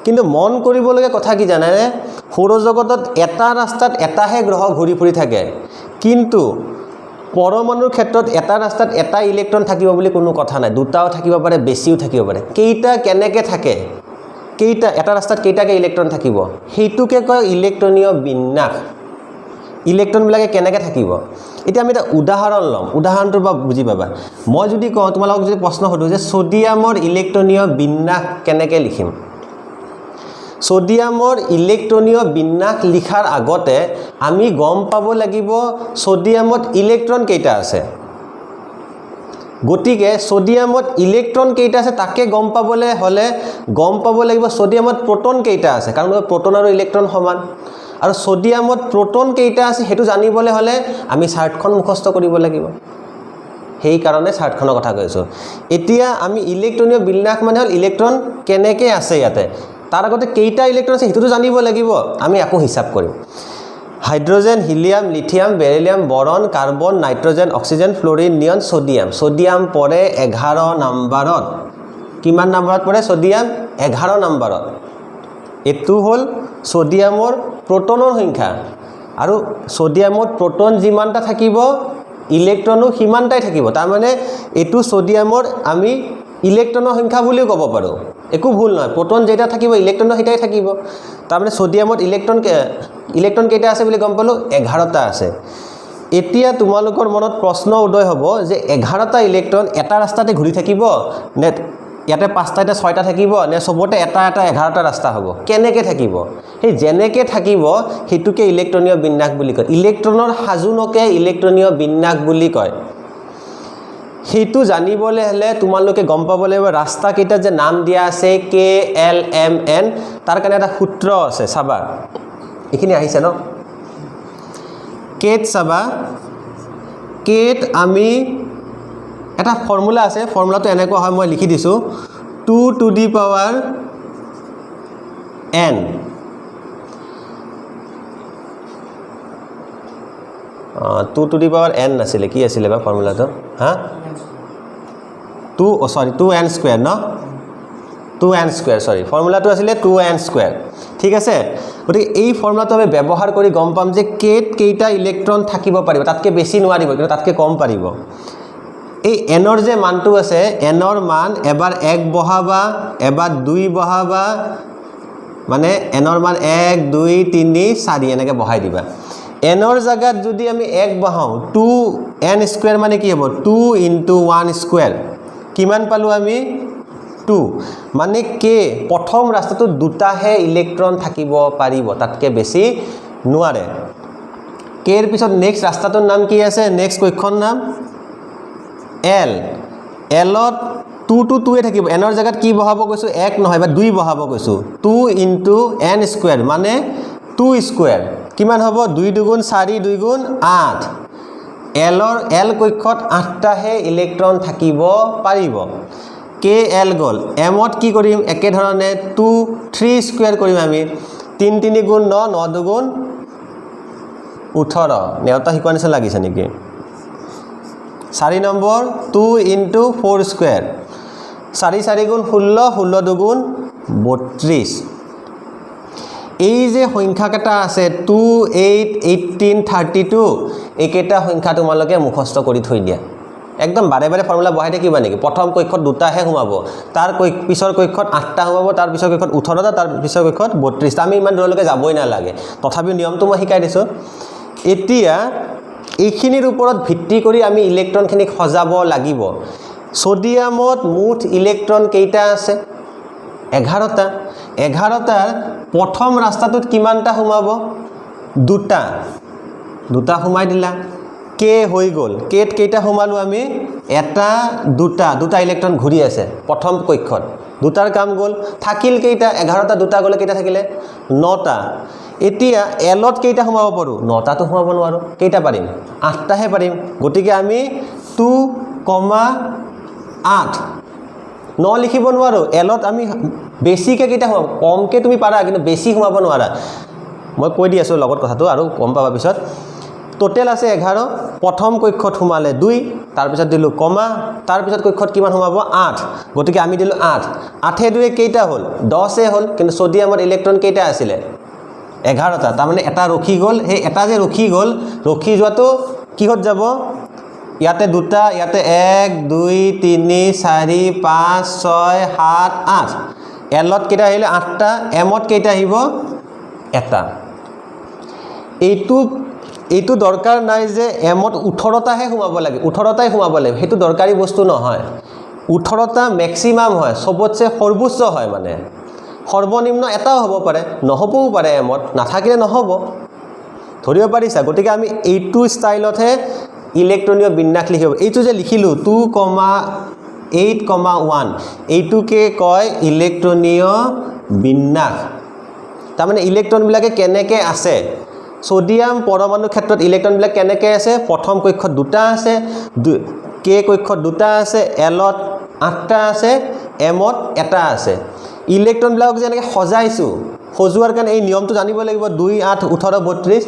কিন্তু মন কৰিবলগীয়া কথা কি জানেনে? সৌৰজগতত এটা ৰাস্তাত এটাহে গ্ৰহ ঘূৰি ফুৰি থাকে, কিন্তু পৰমাণুৰ ক্ষেত্ৰত এটা ৰাস্তাত এটা ইলেক্ট্ৰন থাকিব বুলি কোনো কথা নাই। দুটাও থাকিব পাৰে, বেছিও থাকিব পাৰে। কেইটা কেনেকৈ থাকে? কেইটা এটা ৰাস্তাত কেইটাকে ইলেক্ট্ৰন থাকিব? সেইটোকে কয় ইলেক্ট্ৰনীয় বিন্যাস। ইলেক্ট্ৰনবিলাকে কেনেকৈ থাকিব? এতিয়া আমি এটা উদাহৰণ ল'ম, উদাহৰণটোৰ পৰা বুজি পাবা। মই যদি কওঁ, তোমালোকক যদি প্ৰশ্ন সোধোঁ যে ছ'ডিয়ামৰ ইলেক্ট্ৰনীয় বিন্যাস কেনেকৈ লিখিম? ছ'ডিয়ামৰ ইলেক্ট্ৰনীয় বিন্যাস লিখাৰ আগতে আমি গম পাব লাগিব ছ'ডিয়ামত ইলেক্ট্ৰন কেইটা আছে। গতিকে ছ'ডিয়ামত ইলেক্ট্ৰন কেইটা আছে তাকে গম পাবলৈ হ'লে গম পাব লাগিব ছ'ডিয়ামত প্ৰোটন কেইটা আছে, কাৰণ প্ৰোটন আৰু ইলেক্ট্ৰন সমান। আৰু ছ'ডিয়ামত প্ৰোটন কেইটা আছে সেইটো জানিবলৈ হ'লে আমি চাৰ্টখন মুখস্থ কৰিব লাগিব। সেইকাৰণে চাৰ্টখনৰ কথা কৈছোঁ। এতিয়া আমি ইলেক্ট্ৰনীয় বিন্যাস মানে হ'ল ইলেক্ট্ৰন কেনেকৈ আছে ইয়াতে, তাৰ আগতে কেইটা ইলেক্ট্ৰন আছে সেইটোতো জানিব লাগিব। আমি আকৌ হিচাপ কৰিম। হাইড্ৰজেন, হিলিয়াম, লিথিয়াম, বেৰিলিয়াম, বৰণ, কাৰ্বন, নাইট্ৰজেন, অক্সিজেন, ফ্ল'ৰিন, নিয়ন, ছ'ডিয়াম। ছ'ডিয়াম পৰে 11 নম্বৰত। কিমান নম্বৰত পৰে? ছ'ডিয়াম 11 নম্বৰত। এইটো হ'ল ছ'ডিয়ামৰ প্ৰোটনৰ সংখ্যা। আৰু ছ'ডিয়ামত প্ৰোটন যিমানটা থাকিব, ইলেক্ট্ৰনো সিমানটাই থাকিব। তাৰমানে এইটো ছ'ডিয়ামৰ আমি ইলেক্ট্ৰনৰ সংখ্যা বুলিও ক'ব পাৰোঁ। একো ভুল নহয়, প্ৰোটন যেইটা থাকিব ইলেক্ট্ৰনো সেইটাই থাকিব। তাৰমানে ছ'ডিয়ামত ইলেক্ট্ৰন কেইটা আছে বুলি গম পালোঁ? 11টা আছে। এতিয়া তোমালোকৰ মনত প্ৰশ্ন উদয় হ'ব যে 11টা ইলেক্ট্ৰন এটা ৰাস্তাতে ঘূৰি থাকিব নে ইয়াতে 5টা, এতিয়া 6টা থাকিব, নে চবতে এটা এটা 11টা ৰাস্তা হ'ব? কেনেকৈ থাকিব? সেই যেনেকৈ থাকিব সেইটোকে ইলেক্ট্ৰনীয় বিন্যাস বুলি কয়। ইলেক্ট্ৰনৰ সাজোনকে ইলেক্ট্ৰনীয় বিন্যাস বুলি কয়। সেইটো জানিবলৈ হ'লে তোমালোকে গম পাব লাগিব ৰাস্তা কেইটাত যে নাম দিয়া আছে কে এল এম এন, তাৰ কাৰণে এটা সূত্ৰ আছে, চাবা। এইখিনি আহিছে ন? কেত চাবা, কেত আমি এটা ফৰ্মুলা আছে। ফৰ্মুলাটো এনেকুৱা হয়, মই লিখি দিছোঁ 2 to the power n। 2 to the power n নাছিলে, কি আছিলে বা ফৰ্মুলাটো? হা, 2n স্কুৱেৰ ন? 2n স্কুৱেৰ, চৰি, ফৰ্মুলাটো আছিলে 2n স্কুৱেৰ। ঠিক আছে। গতিকে এই ফৰ্মুলাটো আমি ব্যৱহাৰ কৰি গম পাম যে কেত কেইটা ইলেক্ট্ৰন থাকিব পাৰিব। তাতকৈ বেছি নোৱাৰিব, কিন্তু তাতকৈ কম পাৰিব। এই এনৰ যে মানটো আছে, এনৰ মান এবাৰ 1 বহাবা, এবাৰ 2 বহাবা, মানে এনৰ মান 1 2 3 4 এনেকৈ বহাই দিবা। এনৰ জায়গাত যদি আমি 1 বহাওঁ, 2n স্কুৱেৰ মানে কি হ'ব? 2 × 1 স্কুৱেৰ। কিমান পালোঁ আমি? 2। মানে কে প্ৰথম ৰাস্তাটোত দুটাহে ইলেক্ট্ৰন থাকিব পাৰিব, তাতকৈ বেছি নোৱাৰে। কেৰ পিছত নেক্সট ৰাস্তাটোৰ নাম কি আছে? নেক্সট কক্ষৰ নাম এল। এলত 2 to 2 থাকিব। এনৰ জেগাত কি বহাব কৈছোঁ? 1 নহয়, বা 2 বহাব কৈছোঁ। 2 × n স্কুৱেৰ মানে 2 স্কুৱেৰ। কিমান হ'ব? 2 2 4 2 8। এল কক্ষত 8টাহে ইলেক্ট্ৰন থাকিব পাৰিব। কে এল গ'ল। এমত কি কৰিম? একেধৰণে 2 3 স্কুৱেৰ কৰিম আমি। 3 3 9 9 2 18। নেওতা শিকোৱা নিচিনা লাগিছে নেকি? 4 নম্বৰ 2 × 4 স্কুৱেৰ। 4 4 16 16 2 32। এই যে সংখ্যাকেইটা আছে 2 8 18 32, এইকেইটা সংখ্যা তোমালোকে মুখস্থ কৰি থৈ দিয়া। একদম বাৰে বাৰে ফৰ্মুলা বহাই থাকিবা নেকি? প্ৰথম কক্ষত দুটাহে সোমাব, তাৰ পিছৰ কক্ষত 8টা সোমাব, তাৰ পিছৰ কক্ষত 18টা, তাৰ পিছৰ কক্ষত 32টা। আমি ইমান দূৰলৈকে যাবই নালাগে, তথাপিও নিয়মটো মই শিকাই দিছোঁ। এতিয়া এইখিনিৰ ওপৰত ভিত্তি কৰি আমি ইলেক্ট্ৰনখিনিক সজাব লাগিব। ছ'ডিয়ামত মুঠ ইলেক্ট্ৰন কেইটা আছে? 11টা। 11টাৰ প্ৰথম ৰাস্তাটোত কিমানটা সোমাব? 2টা। 2টা সোমাই দিলা। কে হৈ গ'ল কেত কেইটা সোমালোঁ আমি এটা দুটা ইলেক্ট্ৰন ঘূৰি আছে প্ৰথম কক্ষত দুটাৰ কাম গ'ল থাকিল কেইটা 11টা দুটা গ'লে কেইটা থাকিলে 9টা এতিয়া এলত কেইটা সোমাব পাৰোঁ 9টাটো সোমাব নোৱাৰোঁ কেইটা পাৰিম 8টাহে পাৰিম গতিকে আমি 2,8 9 লিখিব নোৱাৰোঁ এলত আমি বেছিকৈ কেইটা সোমাম কমকৈ তুমি পাৰা কিন্তু বেছি সোমাব নোৱাৰা মই কৈ দি আছোঁ লগত কথাটো আৰু কম পাবা পিছত টোটেল আছে 11 প্ৰথম কক্ষত সোমালে 2 তাৰপিছত দিলোঁ কমা তাৰপিছত কক্ষত কিমান সোমাব 8 গতিকে আমি দিলোঁ 8 8 2 কেইটা হ'ল 10 হ'ল কিন্তু সোডিয়ামৰ ইলেক্ট্ৰন কেইটা আছিলে 11টা তাৰমানে এটা ৰখি গ'ল সেই এটা যে ৰখি গ'ল ৰখি যোৱাটো কিহত যাব ইয়াতে দুটা ইয়াতে 1 2 3 4 5 6 7 8 এলত কেইটা আহিলে 8টা এমত কেইটা আহিব এটা এইটো দৰকাৰ নাই যে এমত 18টাহে সোমাব লাগে 18টাই সোমাব লাগে সেইটো দৰকাৰী বস্তু নহয় 18টা ম্যাক্সিমাম হয় সবতছে সৰ্বোচ্চ হয় মানে সৰ্বনিম্ন এটাও হ'ব পাৰে নহবও পাৰে এমত নাথাকিলে নহব ধৰিব পাৰিছা গতিকে আমি এইটো ষ্টাইলতহে ইলেক্ট্ৰনীয় বিন্যাস লিখিব এইটো যে লিখিলোঁ 2,8,1 এইটোকে কয় ইলেক্ট্ৰনীয় বিন্যাস তাৰমানে ইলেক্ট্ৰনবিলাকে কেনেকৈ আছে সোডিয়াম পৰমাণু ক্ষেত্ৰত ইলেক্ট্ৰনবিলাক কেনেকৈ আছে প্ৰথম কক্ষত দুটা আছে কে কক্ষত দুটা আছে এলত 8টা আছে এমত এটা আছে ইলেক্ট্ৰনবিলাক যেনেকৈ সজাইছোঁ সজোৱাৰ কাৰণে এই নিয়মটো জানিব লাগিব 2 8 18 32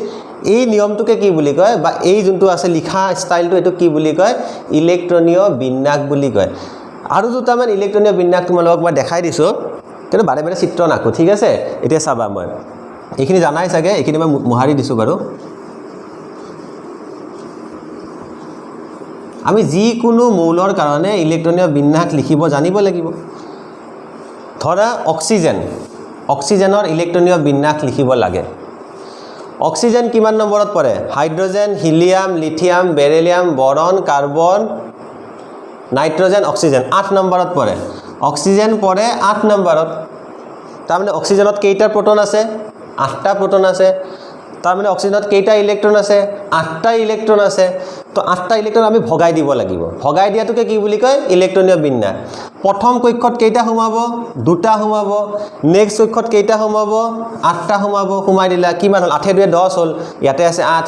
এই নিয়মটোকে কি বুলি কয় বা এই যোনটো আছে লিখা ষ্টাইলটো এইটো কি বুলি কয় ইলেক্ট্ৰনীয় বিন্যাস বুলি কয় আৰু দুটামান ইলেক্ট্ৰনীয় বিন্যাস তোমালোকক মই দেখাই দিছোঁ কিন্তু বাৰে বাৰে চিত্ৰ নাকো ঠিক আছে এতিয়া চাবা মই এইখিনি জানাই চাগে এইখিনি মই মোহাৰি দিছোঁ বাৰু আমি যিকোনো মৌলৰ কাৰণে ইলেক্ট্ৰনীয় বিন্যাস লিখিব জানিব লাগিব ধৰা অক্সিজেনৰ ইলেক্ট্ৰনীয় বিন্যাস লিখিব লাগে অক্সিজেন কিমান নম্বৰত পৰে hydrogen helium lithium beryllium boron carbon nitrogen oxygen 8 নম্বৰত পৰে অক্সিজেন পৰে 8 নম্বৰত তাৰমানে অক্সিজেনত কেইটা প্ৰোটন আছে 8টা প্ৰোটন আছে তাৰমানে অক্সিজেনত কেইটা ইলেক্ট্ৰন আছে 8টা ইলেক্ট্ৰন আছে তো 8টা ইলেক্ট্ৰন আমি ভগাই দিব লাগিব ভগাই দিয়াটোকে কি বুলি কয় ইলেক্ট্ৰনীয় বিন্যাস প্ৰথম কক্ষত কেইটা সোমাব দুটা সোমাব নেক্সট কক্ষত কেইটা সোমাব 8টা সোমাব সোমাই দিলা কিমান হ'ল 8 2 10 হ'ল ইয়াতে আছে 8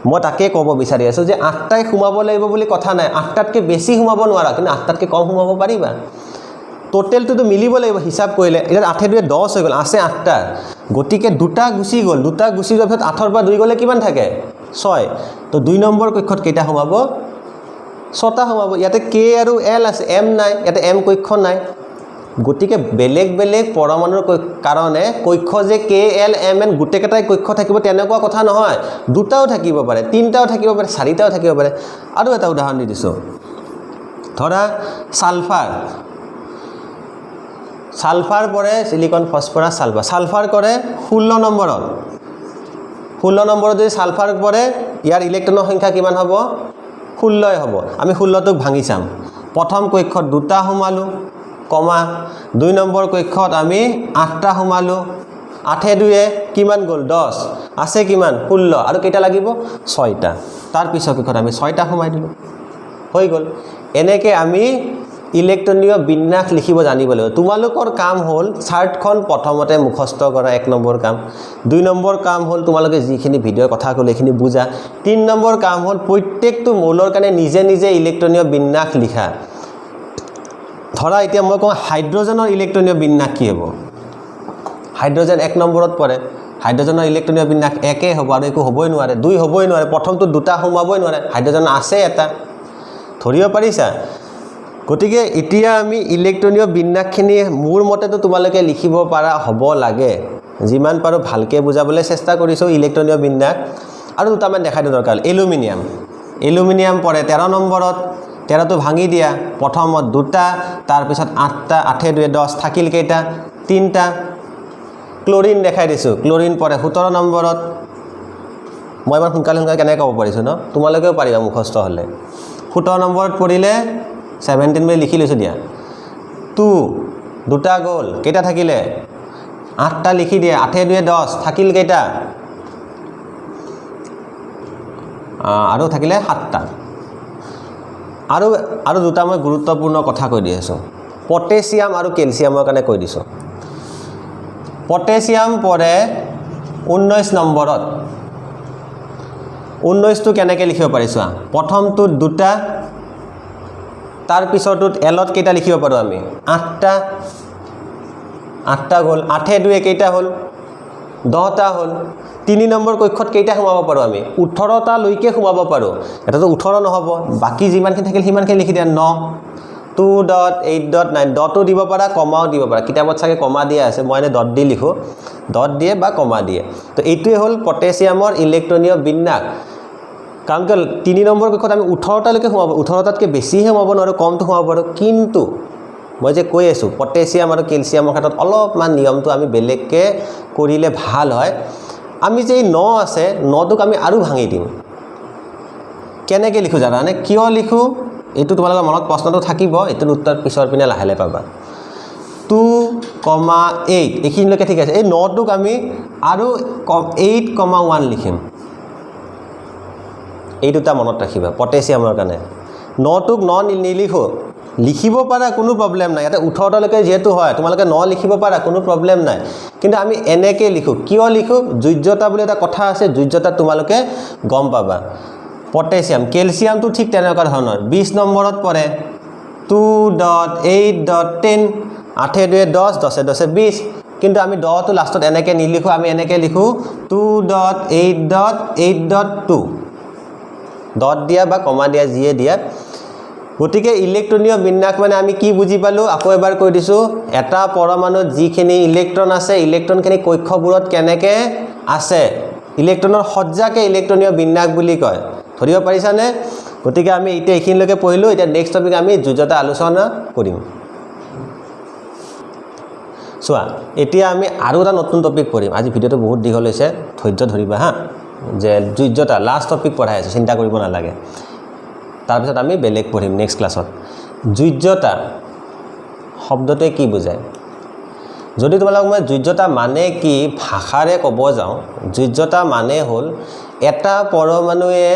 মই তাকে ক'ব বিচাৰি আছোঁ যে 8টাই সোমাব লাগিব বুলি কথা নাই 8টাতকৈ বেছি সোমাব নোৱাৰা কিন্তু 8টাতকৈ কম সোমাব পাৰিবা টোটেলটো মিলিব লাগিব হিসাব কৰিলে এটা 8 2 10 হৈ গ'ল আছে 8টা গতিকে দুটা গুচি গ'ল দুটা গুচি যোৱাৰ পিছত 8ৰ পৰা 2 গ'লে কিমান থাকে 6 তো 2 নম্বৰ কক্ষত কেইটা সোমাব 6টা সোমাব ইয়াতে কে আৰু এল আছে এম নাই ইয়াতে এম কক্ষ নাই গতিকে বেলেগ বেলেগ পৰমাণুৰ কাৰণে কক্ষ যে কে এল এম এন গোটেইকেইটাই কক্ষ থাকিব তেনেকুৱা কথা নহয় দুটাও থাকিব পাৰে তিনটাও থাকিব পাৰে চাৰিটাও থাকিব পাৰে আৰু এটা উদাহৰণ দি দিছোঁ ধৰা সালফাৰ পৰে সিলিকন ফসফৰাছ সালফাৰ কৰে 16 নম্বৰত 16 নম্বৰত যদি সালফাৰ পৰে ইয়াৰ ইলেক্ট্ৰনৰ সংখ্যা কিমান হ'ব 16 হ'ব আমি 16টোক ভাঙি চাম প্ৰথম কক্ষত দুটা সোমালোঁ কমা 2 নম্বৰ কক্ষত আমি 8টা সোমালোঁ 8 2 কিমান গ'ল 10 আছে কিমান 16 আৰু কেইটা লাগিব 6টা তাৰ পিছৰ কক্ষত আমি 6টা সোমাই দিলোঁ হৈ গ'ল এনেকৈ আমি ইলেক্ট্ৰনীয় বিন্যাস লিখিব জানিব লাগিব তোমালোকৰ কাম হ'ল চাৰ্টখন প্ৰথমতে মুখস্থ কৰা 1 নম্বৰ কাম 2 নম্বৰ কাম হ'ল তোমালোকে যিখিনি ভিডিঅ'ৰ কথা ক'লে এইখিনি বুজা 3 নম্বৰ কাম হ'ল প্ৰত্যেকটো মৌলৰ কাৰণে নিজে নিজে ইলেক্ট্ৰনীয় বিন্যাস লিখা ধৰা এতিয়া মই কওঁ হাইড্ৰজেনৰ ইলেক্ট্ৰনীয় বিন্যাস কি হ'ব হাইড্ৰজেন 1 নম্বৰত পৰে হাইড্ৰজেনৰ ইলেক্ট্ৰনীয় বিন্যাস 1 হ'ব আৰু একো হ'বই নোৱাৰে 2 হ'বই নোৱাৰে প্ৰথমটো দুটা সোমাবই নোৱাৰে হাইড্ৰজেন আছে এটা ধৰিব পাৰিছা গতিকে এতিয়া আমি ইলেক্ট্ৰনীয় বিন্যাসখিনি মোৰ মতেতো তোমালোকে লিখিব পাৰা হ'ব লাগে যিমান পাৰো ভালকৈ বুজাবলৈ চেষ্টা কৰিছোঁ ইলেক্ট্ৰনীয় বিন্যাস আৰু দুটামান দেখাই দিওঁ দৰকাৰ এলুমিনিয়াম পৰে 13 নম্বৰত 13টো ভাঙি দিয়া প্ৰথমত দুটা তাৰপিছত 8টা 8 2 10 থাকিল কেইটা 3টা ক্লোৰিন দেখাই দিছোঁ ক্লোৰিন পৰে 17 নম্বৰত মই ইমান সোনকালে কেনেকৈ ক'ব পাৰিছোঁ ন তোমালোকেও পাৰিবা মুখস্থ হ'লে 17 নম্বৰত পৰিলে 17 বুলি লিখি লৈছোঁ দিয়া 2 দুটা গ'ল কেইটা থাকিলে 8টা লিখি দিয়া 8 2 10 থাকিল কেইটা আৰু থাকিলে 7টা আৰু দুটা মই গুৰুত্বপূৰ্ণ কথা কৈ দি আছোঁ পটেছিয়াম আৰু কেলছিয়ামৰ কাৰণে কৈ দিছোঁ পটেছিয়াম পৰে 19 নম্বৰত 19টো কেনেকৈ লিখিব পাৰিছোঁ প্ৰথমটোত 2টা তাৰ পিছৰটোত এলত কেইটা লিখিব পাৰোঁ আমি 8টা গ'ল 8 2 কেইটা হ'ল 10টা হ'ল 3 নম্বৰ কক্ষত কেইটা সোমাব পাৰোঁ আমি 18টা লৈকে সোমাব পাৰোঁ এটাতো 18 নহ'ব বাকি যিমানখিনি থাকিল সিমানখিনি লিখি দিয়া 9 2.8.9 ডটো দিব পাৰা কমাও দিব পাৰা কিতাপত চাগে কমা দিয়া আছে মই এনে ডট দি লিখো ডট দিয়ে বা কমা দিয়ে তো এইটোৱে হ'ল পটেছিয়ামৰ ইলেক্ট্ৰনীয় বিন্যাস কাৰণ কি 3 নম্বৰ কক্ষত আমি 18টা লৈকে সোমাব 18টাতকৈ বেছিহে সোমাব নোৱাৰোঁ কমটো সোমাব পাৰোঁ কিন্তু মই যে কৈ আছোঁ পটেছিয়াম আৰু কেলছিয়ামৰ ক্ষেত্ৰত অলপমান নিয়মটো আমি বেলেগকৈ কৰিলে ভাল হয় আমি যে 9 আছে 9টোক আমি আৰু ভাঙি দিম কেনেকৈ লিখোঁ জানানে কিয় লিখোঁ এইটো তোমালোকৰ মনত প্ৰশ্নটো থাকিব এইটোৰ উত্তৰ পিছৰ পিনে লাহে লাহে পাবা 2,8 এইখিনিলৈকে ঠিক আছে এই 9টোক আমি আৰু 8,1 লিখিম এই দুটা মনত ৰাখিবা পটেছিয়ামৰ কাৰণে 9টোক 9 নিলিখো লিখিব পাৰা কোনো প্ৰব্লেম নাই ইয়াতে 18টালৈকে যেহেতু হয় তোমালোকে 9 লিখিব পাৰা কোনো প্ৰব্লেম নাই কিন্তু আমি এনেকৈ লিখোঁ কিয় লিখোঁ যোজ্যতা বুলি এটা কথা আছে যোজ্যতা তোমালোকে গম পাবা পটেছিয়াম কেলছিয়ামটো ঠিক তেনেকুৱা ধৰণৰ 20 নম্বৰত পৰে 2.8.10 8 2 10 10 10 20 কিন্তু আমি 10টো লাষ্টত এনেকৈ নিলিখোঁ আমি এনেকৈ লিখোঁ 2.8.8.2 ডট দিয়া বা কমা দিয়া যিয়ে দিয়া গতিকে ইলেক্ট্ৰনীয় বিন্যাস মানে আমি কি বুজি পালোঁ আকৌ এবাৰ কৈ দিছোঁ এটা পৰমাণুত যিখিনি ইলেক্ট্ৰন আছে ইলেক্ট্ৰনখিনি কক্ষবোৰত কেনেকৈ আছে ইলেক্ট্ৰনৰ সজ্জাকে ইলেক্ট্ৰনীয় বিন্যাস বুলি কয় ধৰিব পাৰিছানে গতিকে আমি এতিয়া এইখিনিলৈকে পঢ়িলোঁ এতিয়া নেক্সট টপিক আমি যোজ্যতা আলোচনা কৰিম চোৱা এতিয়া আমি আৰু এটা নতুন টপিক পঢ়িম আজি ভিডিঅ'টো বহুত দীঘল হৈছে ধৈৰ্য ধৰিবা হা যে যোজ্যতা লাষ্ট টপিক পঢ়াই আছোঁ চিন্তা কৰিব নালাগে তাৰপিছত আমি বেলেগ পঢ়িম নেক্সট ক্লাছত যোজ্যতা শব্দটোৱে কি বুজায় যদি তোমালোকক মই যোজ্যতা মানে কি ভাষাৰে ক'ব যাওঁ যোজ্যতা মানে হ'ল এটা পৰমাণুৱে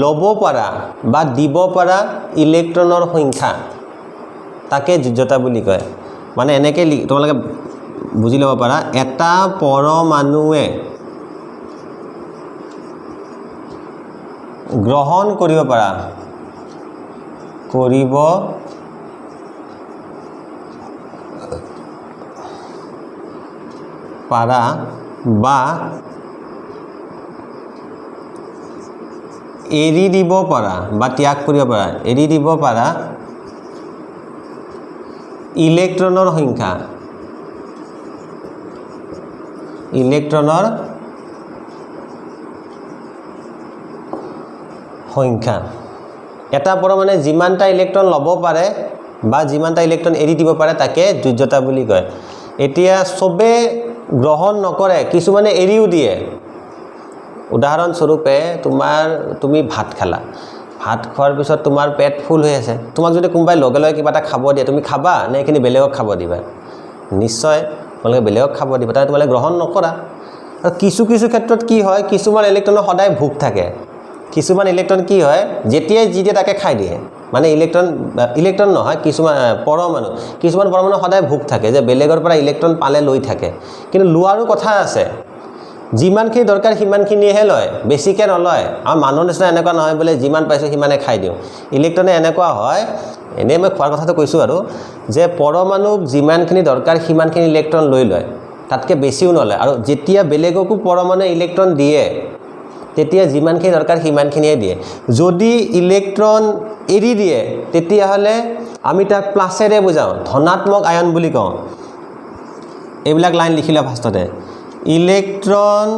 ল'ব পৰা বা দিব পৰা ইলেক্ট্ৰনৰ সংখ্যা তাকে যোজ্যতা বুলি কয় মানে এনেকৈ তোমালোকে বুজি ল'ব পাৰা এটা পৰমাণুৱে গ্ৰহণ কৰিব পাৰা বা এৰি দিব পাৰা বা ত্যাগ কৰিব পাৰা এৰি দিব পাৰা ইলেক্ট্ৰনৰ সংখ্যা এটা পৰমাণুৱে যিমানটা ইলেক্ট্ৰন ল'ব পাৰে বা যিমানটা ইলেক্ট্ৰন এৰি দিব পাৰে তাকে যোজ্যতা বুলি কয় এতিয়া সবে গ্ৰহণ নকৰে কিছুমানে এৰিও দিয়ে উদাহৰণস্বৰূপে তুমি ভাত খালা ভাত খোৱাৰ পিছত তোমাৰ পেট ফুল হৈ আছে তোমাক যদি কোনোবাই লগে লগে কিবা এটা খাব দিয়ে তুমি খাবা নে এইখিনি বেলেগক খাব দিবা নিশ্চয় তোমালোকে বেলেগক খাব দিবা তাৰ তোমালোকে গ্ৰহণ নকৰা আৰু কিছু ক্ষেত্ৰত কি হয় কিছুমান ইলেক্ট্ৰনৰ সদায় ভোক থাকে কিছুমান ইলেক্ট্ৰন কি হয় যেতিয়াই যি দিয়ে তাকে খাই দিয়ে মানে ইলেক্ট্ৰন নহয় কিছুমান পৰমাণু সদায় ভোক থাকে যে বেলেগৰ পৰা ইলেক্ট্ৰন পালে লৈ থাকে কিন্তু লোৱাৰো কথা আছে যিমানখিনি দৰকাৰ সিমানখিনিহে লয় বেছিকৈ নলয় আমাৰ মানুহৰ নিচিনা এনেকুৱা নহয় বোলে যিমান পাইছোঁ সিমানে খাই দিওঁ ইলেক্ট্ৰনে এনেকুৱা হয় এনেই মই খোৱাৰ কথাটো কৈছোঁ আৰু যে পৰমাণুক যিমানখিনি দৰকাৰ সিমানখিনি ইলেক্ট্ৰন লৈ লয় তাতকৈ বেছিও নলয় আৰু যেতিয়া বেলেগকো পৰমাণুৱে ইলেক্ট্ৰন দিয়ে তেতিয়া যিমানখিনি দৰকাৰ সিমানখিনিয়ে দিয়ে যদি ইলেক্ট্ৰন এৰি দিয়ে তেতিয়াহ'লে আমি তাক প্লাছেৰে বুজাওঁ ধনাত্মক আয়ন বুলি কওঁ এইবিলাক লাইন লিখিলা ফাৰ্ষ্টতে ইলেক্ট্ৰন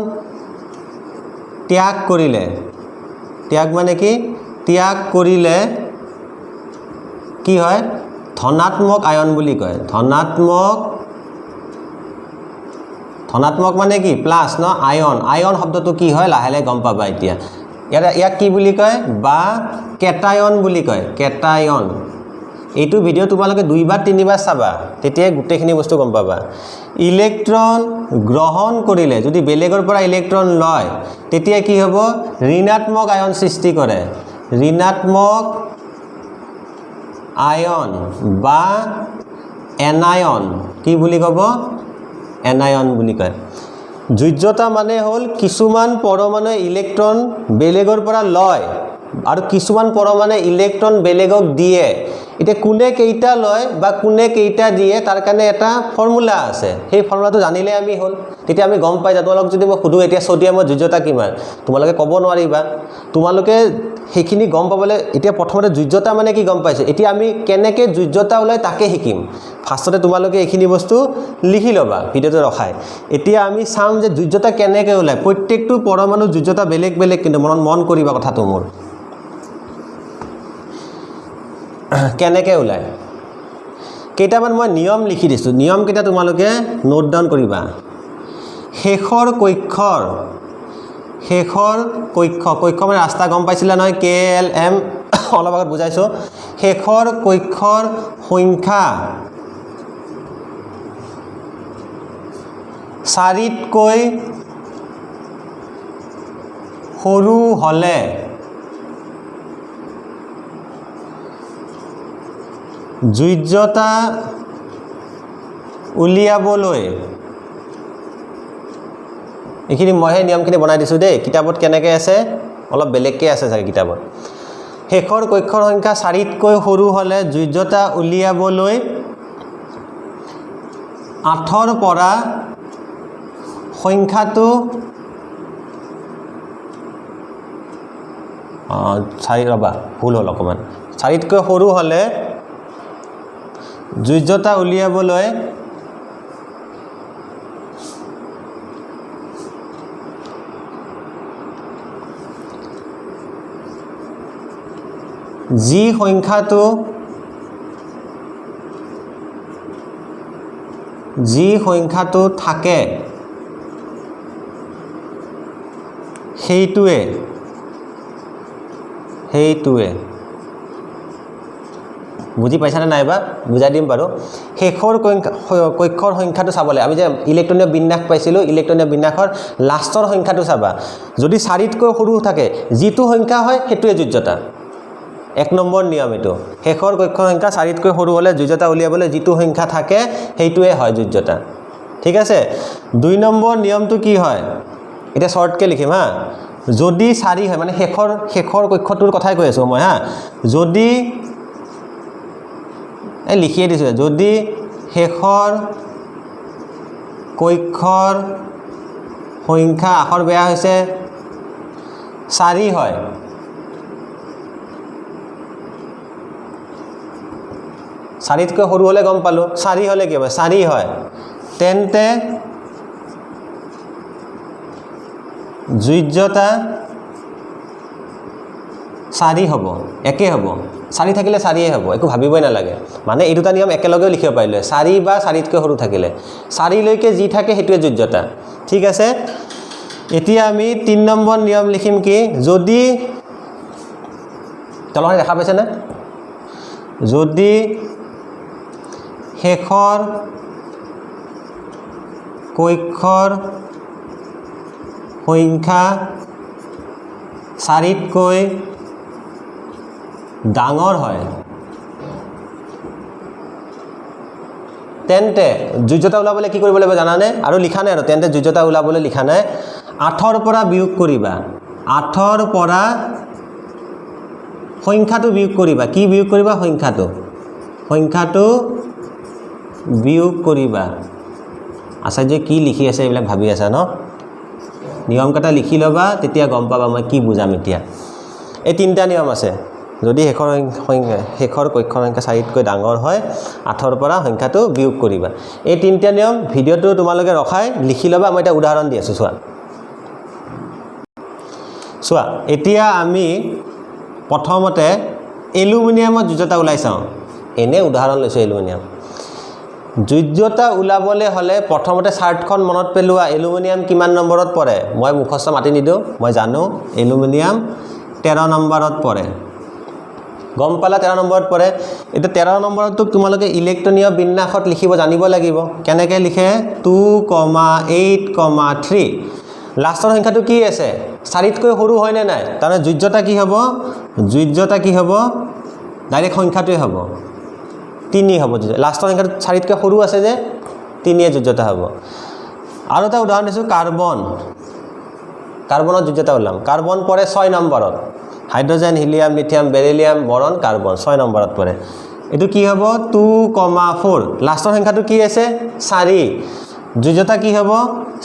ত্যাগ মানে কি ত্যাগ কৰিলে কি হয় ধনাত্মক আয়ন বুলি কয় ধনাত্মক মানে কি প্লাছ ন আয়ন শব্দটো কি হয় লাহে লাহে গম পাবা এতিয়া ইয়াক কি বুলি কয় বা কেটায়ন বুলি কয় এইটো ভিডিও তোমালোকে 2 বা 3 বাৰ চাবা তেতিয়া গুটেখিনি বস্তু গম পাবা ইলেক্ট্ৰন গ্ৰহণ কৰিলে যদি বেলেগৰ পৰা ইলেক্ট্ৰন লয় তেতিয়া কি হ'ব ঋণাত্মক আয়ন সৃষ্টি কৰে ঋণাত্মক আয়ন বা এনায়ন কি বুলি ক'ব এনায়ন বুলি কয় যোজ্যতা মানে হল কিছুমান পৰমাণু ইলেক্ট্ৰন বেলেগৰ পৰা লয় আৰু কিছুমান পৰমাণু ইলেক্ট্ৰন বেলেগক দিয়ে এটা কোনে কেইটা লয় বা কোনে কেইটা দিয়ে তাৰ কাৰণে এটা ফৰ্মুলা আছে সেই ফৰ্মুলাটো জানিলে আমি হল তেতিয়া আমি গম পাই যাম তোমালোক যদি মই খুদু এতিয়া সোডিয়ামৰ যোজ্যতা কিমান তোমালোকে ক'ব নোৱাৰিবা তোমালোকে সেইখিনি গম পাবলে এতিয়া প্ৰথমতে যোজ্যতা মানে কি গম পাইছে এতিয়া আমি কেনেকে যোজ্যতা ওলাই তাকে শিকিম ফাৰ্ষ্টতে তোমালোকে এইখিনি বস্তু লিখি লবা ভিডিওটো ৰখাই এতিয়া আমি চাম যে যোজ্যতা কেনেকে ওলাই প্ৰত্যেকটো পৰমাণু যোজ্যতা বেলেগ বেলেগ কিন্তু মন কৰিবা কথাটো মোৰ কেনেকে ওলাই কেইটামান মই নিয়ম লিখি দিছো নিয়ম কেইটা তোমালোকে নোট ডাউন কৰিবা শেষৰ কক্ষ মানে ৰাস্তা গম পাইছিলা নহয় KLM অলপ আগত বুজাইছো শেষৰ কক্ষৰ সংখ্যা 4তকৈ সৰু হলে যোজ্যতা উলিয়াবলৈ এইখিনি মই নিয়মখিনি বনাই দিছো দেই কিতাপত কেনেকৈ আছে অলপ বেলেগকৈ আছে চাগে কিতাপত শেষৰ কক্ষৰ সংখ্যা 4তকৈ সৰু হলে যোজ্যতা উলিয়াবলৈ 8ৰ পৰা সংখ্যাটো 4 ৰবা ভুল হল অকমান 4তকৈ সৰু হলে যোজ্যতা উলিয়াবলৈ যি সংখ্যাটো থাকে সেইটোৱে বুজি পাইছানে নাইবা বুজাই দিম বাৰু শেষৰ কক্ষৰ সংখ্যাটো চাবলে আমি যে ইলেক্ট্ৰনীয় বিন্যাস পাইছিলো ইলেক্ট্ৰনীয় বিন্যাসৰ লাষ্টৰ সংখ্যাটো চাবা যদি 4তকৈ সৰু থাকে যিটো সংখ্যা হয় সেইটোৱে যোজ্যতা 1 নম্বৰ নিয়ম এটো শেষৰ কক্ষৰ সংখ্যা 4তকৈ সৰু হলে যোজ্যতা উলিয়াবলৈ যিটো সংখ্যা থাকে সেইটোৱে হয় যোজ্যতা ঠিক আছে 2 নম্বৰ নিয়মটো কি হয় এটা শৰ্টকে লিখিম হা যদি 4 হয় মানে শেষৰ কক্ষটোৰ কথাই কৈ আছো মই হা যদি লিখিয়ে দিছো যদি শেষৰ কক্ষৰ সংখ্যা আখৰ বেয়া হৈছে 4 হয় চাৰিতকৈ সৰু হলে গম পালো 4 হলে কি হ'ব 4 হয় তেন্তে যোজ্যতা 4 হ'ব একে হ'ব 4 থাকিলে 4 হ'ব একো ভাবিবই নালাগে মানে এই দুটা নিয়ম একেলগে লিখিব পাৰিলে 4 বা 4তকৈ সৰু থাকিলে 4 লৈকে যি থাকে সেইটোৱে যোজ্যতা ঠিক আছে এতিয়া আমি 3 নম্বৰ নিয়ম লিখিম কি যদি তলতে দেখা পাইছে না যদি শেষৰ কক্ষৰ সংখ্যা 4তকৈ ডাঙৰ হয় তেন্তে যোজ্যতা ওলাবলৈ কি কৰিব লাগিব জানানে আৰু লিখা নাই আৰু তেন্তে যোজ্যতা ওলাবলৈ লিখা নাই 8ৰ পৰা বিয়োগ কৰিবা 8ৰ পৰা সংখ্যাটো বিয়োগ কৰিবা কি বিয়োগ কৰিবা সংখ্যাটো বিয়োগ কৰিবা আচাৰ্য কি লিখি আছে এইবিলাক ভাবি আছা ন নিয়ম কেইটা লিখি লবা তেতিয়া গম পাবা মই কি বুজাম এতিয়া এই তিনটা নিয়ম আছে যদি শেষৰ কক্ষৰ সংখ্যা 4তকৈ ডাঙৰ হয় 8ৰ পৰা সংখ্যাটো বিয়োগ কৰিবা এই তিনটা নিয়ম ভিডিওটো তোমালোকে ৰখাই লিখি লবা মই এটা উদাহৰণ দি আছো চোৱা এতিয়া আমি প্ৰথমতে এলুমিনিয়ামৰ যোজ্যতা ওলাই চাওঁ এনে উদাহৰণ লৈছো এলুমিনিয়াম যোজ্যতা ওলাবলৈ হলে প্ৰথমতে চাৰ্টখন মনত পেলোৱা এলুমিনিয়াম কিমান নম্বৰত পৰে মই মুখস্থ মাতি নিদো মই জানো এলুমিনিয়াম 13 নম্বৰত পৰে গম পালা 13 নম্বৰত পৰে এটা 13 নম্বৰটো তোমালোকে ইলেক্ট্ৰনীয় বিন্যাসত লিখিব জানিব লাগিব কেনেকৈ লিখে 2,8,3 লাষ্টৰ সংখ্যাটো কি আছে 4তকৈ সৰু হয় নে নাই তাৰ যোজ্যতা কি হ'ব ডাইৰেক্ট সংখ্যাটোৱে হ'ব 3 হ'ব লাষ্টৰ সংখ্যাটো 4তকৈ সৰু আছে যে 3 এ যোজ্যতা হ'ব আৰু এটা উদাহৰণ দিছো কাৰ্বনৰ যোজ্যতা ওলাম কাৰ্বন পৰে 6 নম্বৰত hydrogen helium lithium beryllium boron carbon 6 নম্বৰত পৰে এটো কি হ'ব 2,4 লাষ্টৰ সংখ্যাটো কি আছে 4 যোজ্যতা কি হ'ব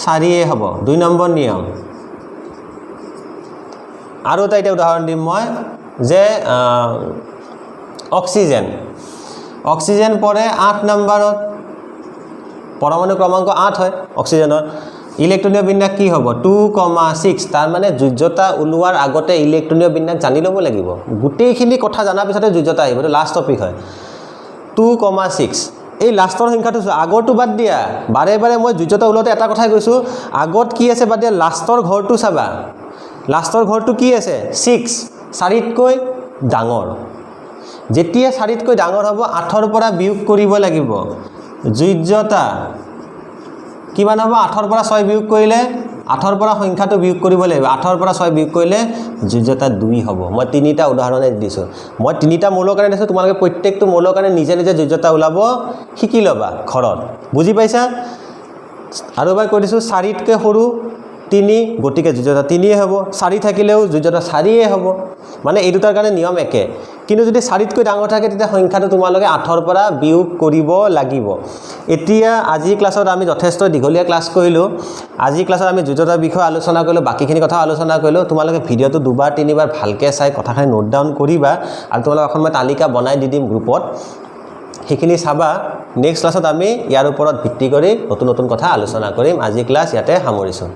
4 এ হ'ব 2 নম্বৰ নিয়ম আৰু এটা উদাহৰণ দিম মই যে অক্সিজেন পৰে 8 নম্বৰত পৰমাণু ক্ৰমাংক 8 হয় অক্সিজেনৰ ইলেক্ট্ৰনীয় বিন্যাস কি হ'ব 2,6 তাৰ মানে যোজ্যতা ওলোৱাৰ আগতে ইলেক্ট্ৰনীয় বিন্যাস জানি ল'ব লাগিব গোটেইখিনি কথা জানাৰ পিছতে যোজ্যতা আহিব এটা লাষ্ট টপিক হয় 2,6 এই লাষ্টৰ সংখ্যাটো আগৰটো বাদ দিয়া বাৰে বাৰে মই যোজ্যতা ওলাওতে এটা কথাই কৈছো আগত কি আছে বাদ দিয়া লাষ্টৰ ঘৰটো চাবা লাষ্টৰ ঘৰটো কি আছে 6 4তকৈ ডাঙৰ যেতিয়া 4তকৈ ডাঙৰ হ'ব 8ৰ পৰা বিয়োগ কৰিব লাগিব যোজ্যতা কিমান হ'ব 8ৰ পৰা 6 বিয়োগ কৰিলে 8ৰ পৰা সংখ্যাটো বিয়োগ কৰিব লাগিব 8ৰ পৰা 6 বিয়োগ কৰিলে যোজ্যতা 2 হ'ব মই তিনিটা উদাহৰণে দিছো মই তিনিটা মৌলৰ কাৰণে দিছো তোমালোকে প্ৰত্যেকটো মৌলৰ কাৰণে নিজে নিজে যোজ্যতা ওলাব শিকি লবা ঘৰত বুজি পাইছা আৰু এবাৰ কৈ দিছো 4তকৈ সৰু 3 গতিকে যোজ্যতা 3 এ হ'ব 4 থাকিলেও যোজ্যতা 4 এ হ'ব মানে এই দুটাৰ কাৰণে নিয়ম একে কিন্তু যদি 4তকৈ ডাঙৰ থাকে তেতিয়া সংখ্যাটো তোমালোকে 8ৰ পৰা বিয়োগ কৰিব লাগিব এতিয়া আজি ক্লাছত আমি যথেষ্ট দীঘলীয়া ক্লাছ কৰিলো আজি ক্লাছত আমি যোজ্যতাৰ বিষয়ে আলোচনা কৰিলো বাকিখিনি কথা আলোচনা কৰিলো তোমালোকে ভিডিওটো দুবাৰ তিনিবাৰ ভালকৈ চাই কথাখিনি নোট ডাউন কৰিবা আৰু তোমালোক এখন মই তালিকা বনাই দি দিম গ্ৰুপত সেইখিনি চাবা নেক্সট ক্লাছত আমি ইয়াৰ ওপৰত ভিত্তি কৰি নতুন নতুন কথা আলোচনা কৰিম আজি ক্লাছ ইয়াতে সামৰিছো